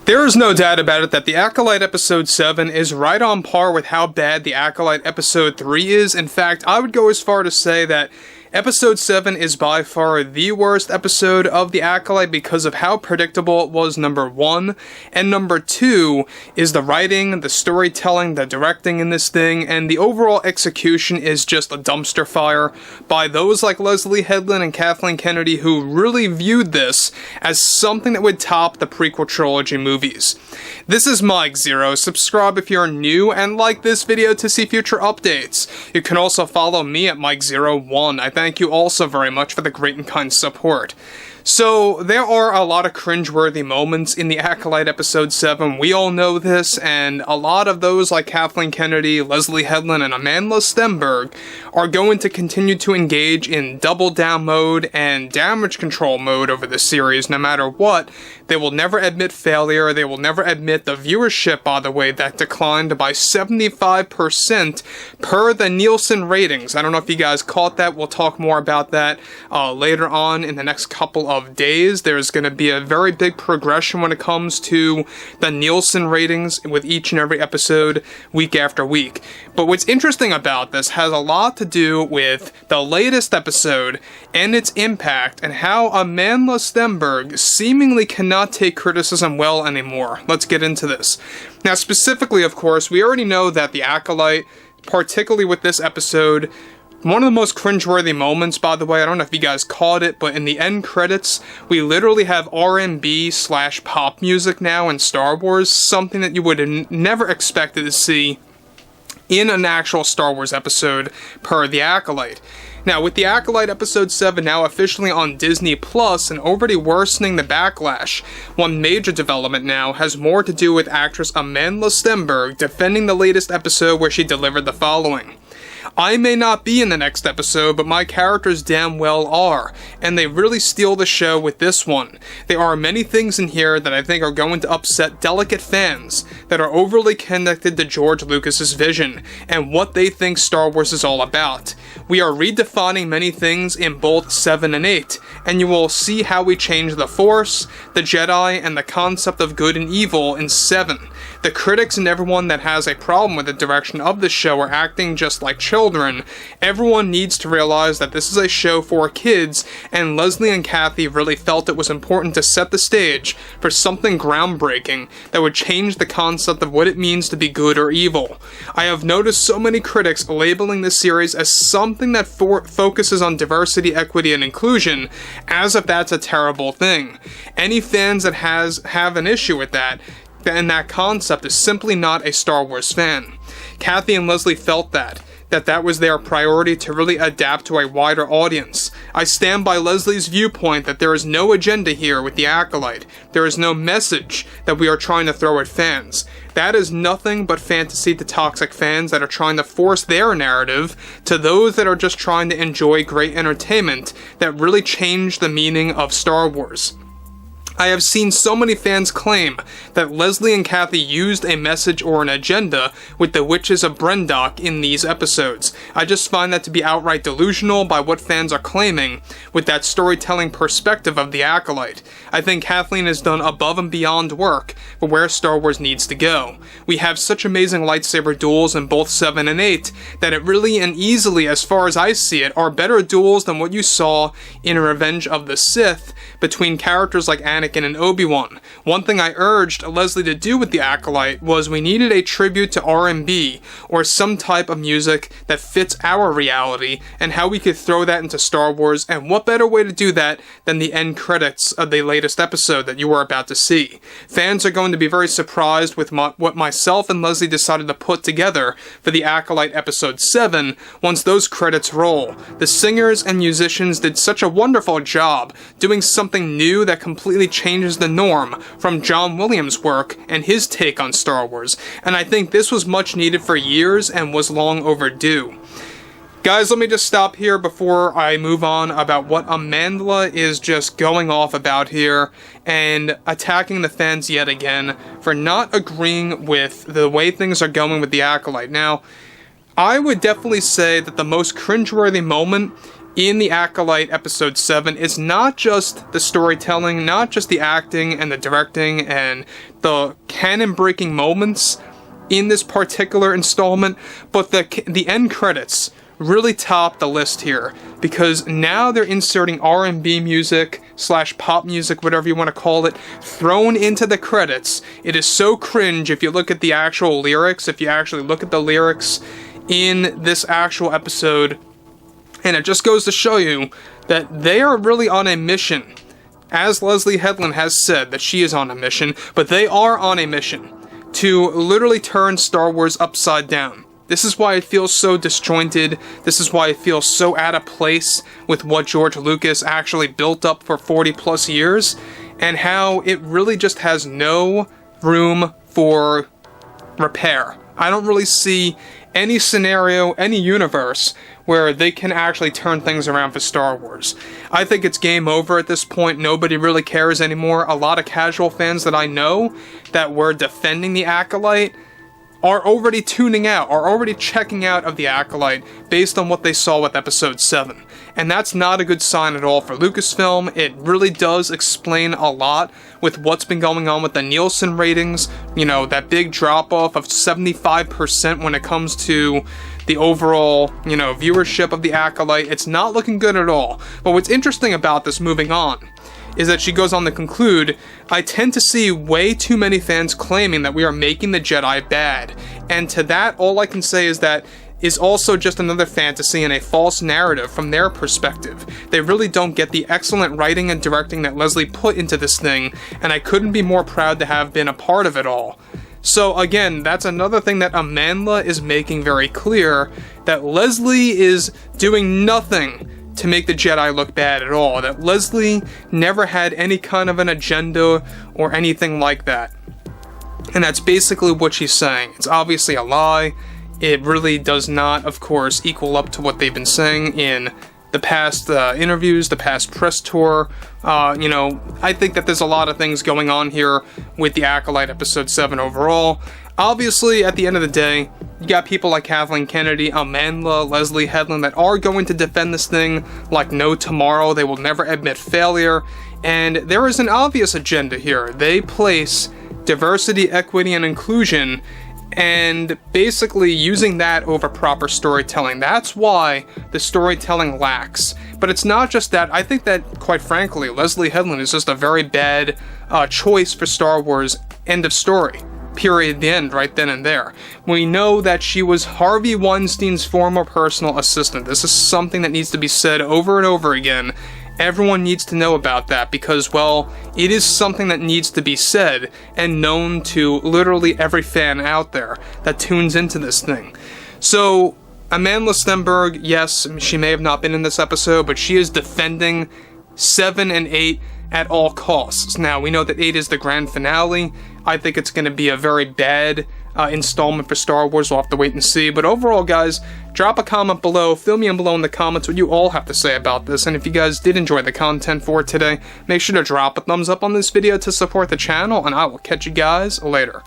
There is no doubt about it that the Acolyte Episode 7 is right on par with how bad the Acolyte Episode 3 is. In fact, I would go as far to say that Episode 7 is by far the worst episode of The Acolyte because of how predictable it was, number one. And number two is the writing, the storytelling, the directing in this thing, and the overall execution is just a dumpster fire by those like Leslye Headland and Kathleen Kennedy who really viewed this as something that would top the prequel trilogy movies. This is Mike Zero. Subscribe if you're new and like this video to see future updates. You can also follow me at Mike01. I thank you also very much for the great and kind support. So, there are a lot of cringeworthy moments in the Acolyte Episode 7, we all know this, and a lot of those like Kathleen Kennedy, Leslye Headland, and Amandla Stenberg are going to continue to engage in double down mode and damage control mode over the series no matter what. They will never admit failure, they will never admit the viewership, by the way, that declined by 75% per the Nielsen ratings. I don't know if you guys caught that, we'll talk more about that later on in the next couple of days. There's going to be a very big progression when it comes to the Nielsen ratings with each and every episode week after week. But what's interesting about this has a lot to do with the latest episode and its impact and how Amandla Stenberg seemingly cannot take criticism well anymore. Let's get into this. Now specifically, of course, we already know that the Acolyte, particularly with this episode, one of the most cringeworthy moments, by the way, I don't know if you guys caught it, but in the end credits, we literally have R&B/pop music now in Star Wars, something that you would have never expected to see in an actual Star Wars episode per The Acolyte. Now, with The Acolyte Episode 7 now officially on Disney Plus and already worsening the backlash, one major development now has more to do with actress Amandla Stenberg defending the latest episode where she delivered the following. I may not be in the next episode, but my characters damn well are, and they really steal the show with this one. There are many things in here that I think are going to upset delicate fans that are overly connected to George Lucas's vision and what they think Star Wars is all about. We are redefining many things in both 7 and 8, and you will see how we change the Force, the Jedi, and the concept of good and evil in 7. The critics and everyone that has a problem with the direction of the show are acting just like children. Everyone needs to realize that this is a show for kids, and Leslye and Kathy really felt it was important to set the stage for something groundbreaking that would change the concept of what it means to be good or evil. I have noticed so many critics labeling this series as something that focuses on diversity, equity, and inclusion, as if that's a terrible thing. Any fans that have an issue with that, and that concept is simply not a Star Wars fan. Kathy and Leslye felt that was their priority to really adapt to a wider audience. I stand by Leslie's viewpoint that there is no agenda here with The Acolyte. There is no message that we are trying to throw at fans. That is nothing but fantasy to toxic fans that are trying to force their narrative to those that are just trying to enjoy great entertainment that really change the meaning of Star Wars. I have seen so many fans claim that Leslye and Kathy used a message or an agenda with the Witches of Brendok in these episodes. I just find that to be outright delusional by what fans are claiming with that storytelling perspective of The Acolyte. I think Kathleen has done above and beyond work for where Star Wars needs to go. We have such amazing lightsaber duels in both 7 and 8 that it really and easily, as far as I see it, are better duels than what you saw in Revenge of the Sith between characters like Anakin and Obi-Wan. One thing I urged Leslye to do with The Acolyte was we needed a tribute to R&B or some type of music that fits our reality and how we could throw that into Star Wars, and what better way to do that than the end credits of the latest episode that you are about to see. Fans are going to be very surprised with what myself and Leslye decided to put together for The Acolyte Episode 7 once those credits roll. The singers and musicians did such a wonderful job doing something new that completely changes the norm from John Williams' work and his take on Star Wars, and I think this was much needed for years and was long overdue. Guys, let me just stop here before I move on about what Amandla is just going off about here and attacking the fans yet again for not agreeing with the way things are going with The Acolyte. Now, I would definitely say that the most cringeworthy moment in the Acolyte episode 7 is not just the storytelling, not just the acting and the directing and the canon-breaking moments in this particular installment, but the end credits really top the list here, because now they're inserting R&B music / pop music, whatever you want to call it, thrown into the credits. It is so cringe if you look at the actual lyrics, if you actually look at the lyrics in this actual episode, and it just goes to show you that they are really on a mission. As Leslye Headland has said that she is on a mission, but they are on a mission to literally turn Star Wars upside down. This is why it feels so disjointed. This is why it feels so out of place with what George Lucas actually built up for 40 plus years, and how it really just has no room for repair. I don't really see any scenario, any universe where they can actually turn things around for Star Wars. I think it's game over at this point. Nobody really cares anymore. A lot of casual fans that I know that were defending the Acolyte are already tuning out, are already checking out of the Acolyte based on what they saw with episode 7. And that's not a good sign at all for Lucasfilm. It really does explain a lot with what's been going on with the Nielsen ratings. You know, that big drop-off of 75% when it comes to the overall, viewership of the Acolyte. It's not looking good at all. But what's interesting about this, moving on, is that she goes on to conclude, I tend to see way too many fans claiming that we are making the Jedi bad. And to that, all I can say is that is also just another fantasy and a false narrative from their perspective. They really don't get the excellent writing and directing that Leslye put into this thing, and I couldn't be more proud to have been a part of it all. So again, that's another thing that Amandla is making very clear, that Leslye is doing nothing to make the Jedi look bad at all, that Leslye never had any kind of an agenda or anything like that. And that's basically what she's saying. It's obviously a lie. It really does not, of course, equal up to what they've been saying in the past interviews, the past press tour. I think that there's a lot of things going on here with the Acolyte episode 7 overall. Obviously, at the end of the day, you got people like Kathleen Kennedy, Amandla, Leslye Headland that are going to defend this thing like no tomorrow. They will never admit failure. And there is an obvious agenda here. They place diversity, equity, and inclusion, and basically using that over proper storytelling. That's why the storytelling lacks. But it's not just that. I think that, quite frankly, Leslye Headland is just a very bad choice for Star Wars. End of story. Period. The end, right then and there. We know that she was Harvey Weinstein's former personal assistant. This is something that needs to be said over and over again. Everyone needs to know about that because, well, it is something that needs to be said and known to literally every fan out there that tunes into this thing. So, Amandla Stenberg, yes, she may have not been in this episode, but she is defending 7 and 8 at all costs. Now, we know that 8 is the grand finale. I think it's going to be a very bad installment for Star Wars. We'll have to wait and see. But overall, guys, drop a comment below. Fill me in below in the comments what you all have to say about this. And if you guys did enjoy the content for today, make sure to drop a thumbs up on this video to support the channel. And I will catch you guys later.